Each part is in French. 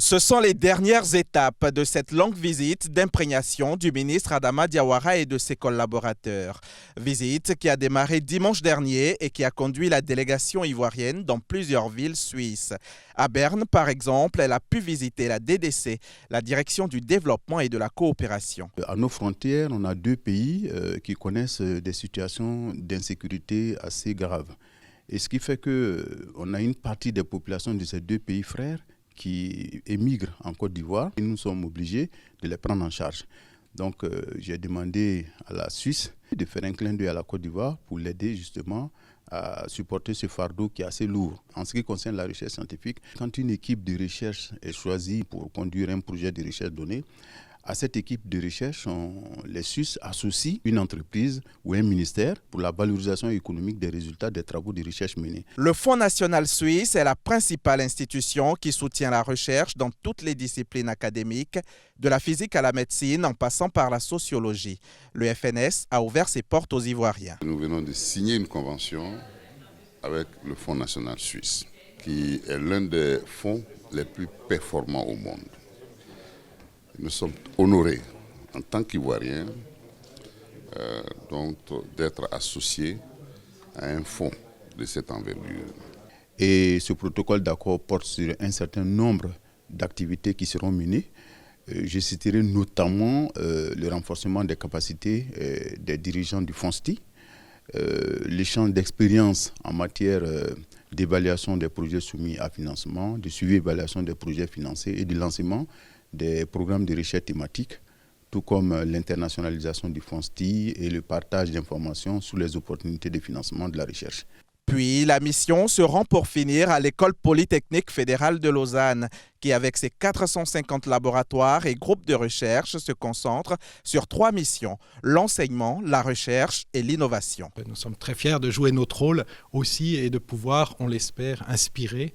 Ce sont les dernières étapes de cette longue visite d'imprégnation du ministre Adama Diawara et de ses collaborateurs. Visite qui a démarré dimanche dernier et qui a conduit la délégation ivoirienne dans plusieurs villes suisses. À Berne, par exemple, elle a pu visiter la DDC, la Direction du développement et de la coopération. À nos frontières, on a deux pays qui connaissent des situations d'insécurité assez graves. Et ce qui fait qu'on a une partie des populations de ces deux pays frères qui émigrent en Côte d'Ivoire et nous sommes obligés de les prendre en charge. Donc j'ai demandé à la Suisse de faire un clin d'œil à la Côte d'Ivoire pour l'aider justement à supporter ce fardeau qui est assez lourd. En ce qui concerne la recherche scientifique, quand une équipe de recherche est choisie pour conduire un projet de recherche donné, à cette équipe de recherche, les Suisses associent une entreprise ou un ministère pour la valorisation économique des résultats des travaux de recherche menés. Le Fonds national suisse est la principale institution qui soutient la recherche dans toutes les disciplines académiques, de la physique à la médecine en passant par la sociologie. Le FNS a ouvert ses portes aux Ivoiriens. Nous venons de signer une convention avec le Fonds national suisse, qui est l'un des fonds les plus performants au monde. Nous sommes honorés en tant qu'Ivoiriens d'être associés à un fonds de cette envergure. Et ce protocole d'accord porte sur un certain nombre d'activités qui seront menées. Je citerai notamment le renforcement des capacités des dirigeants du FONSTI, l'échange d'expériences en matière d'évaluation des projets soumis à financement, de suivi et évaluation des projets financés et du lancement des programmes de recherche thématiques, tout comme l'internationalisation du FONSTI et le partage d'informations sur les opportunités de financement de la recherche. Puis la mission se rend pour finir à l'École polytechnique fédérale de Lausanne, qui avec ses 450 laboratoires et groupes de recherche se concentre sur 3 missions, l'enseignement, la recherche et l'innovation. Nous sommes très fiers de jouer notre rôle aussi et de pouvoir, on l'espère, inspirer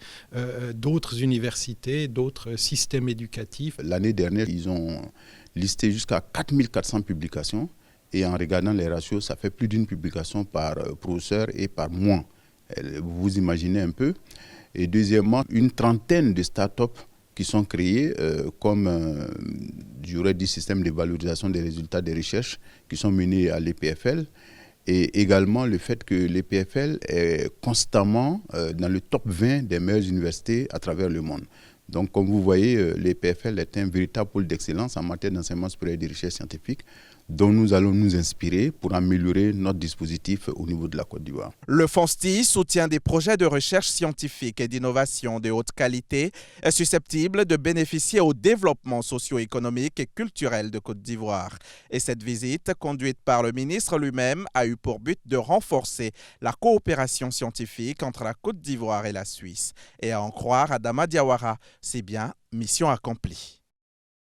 d'autres universités, d'autres systèmes éducatifs. L'année dernière, ils ont listé jusqu'à 4400 publications et en regardant les ratios, ça fait plus d'une publication par professeur et par mois. Vous imaginez un peu. Et deuxièmement, une trentaine de start-up qui sont créées comme, j'aurais dit, système de valorisation des résultats des recherches qui sont menés à l'EPFL. Et également le fait que l'EPFL est constamment dans le top 20 des meilleures universités à travers le monde. Donc comme vous voyez, l'EPFL est un véritable pôle d'excellence en matière d'enseignement supérieur et de recherche scientifique dont nous allons nous inspirer pour améliorer notre dispositif au niveau de la Côte d'Ivoire. Le FONSTI soutient des projets de recherche scientifique et d'innovation de haute qualité susceptibles de bénéficier au développement socio-économique et culturel de Côte d'Ivoire. Et cette visite, conduite par le ministre lui-même, a eu pour but de renforcer la coopération scientifique entre la Côte d'Ivoire et la Suisse. Et à en croire Adama Diawara, c'est bien mission accomplie.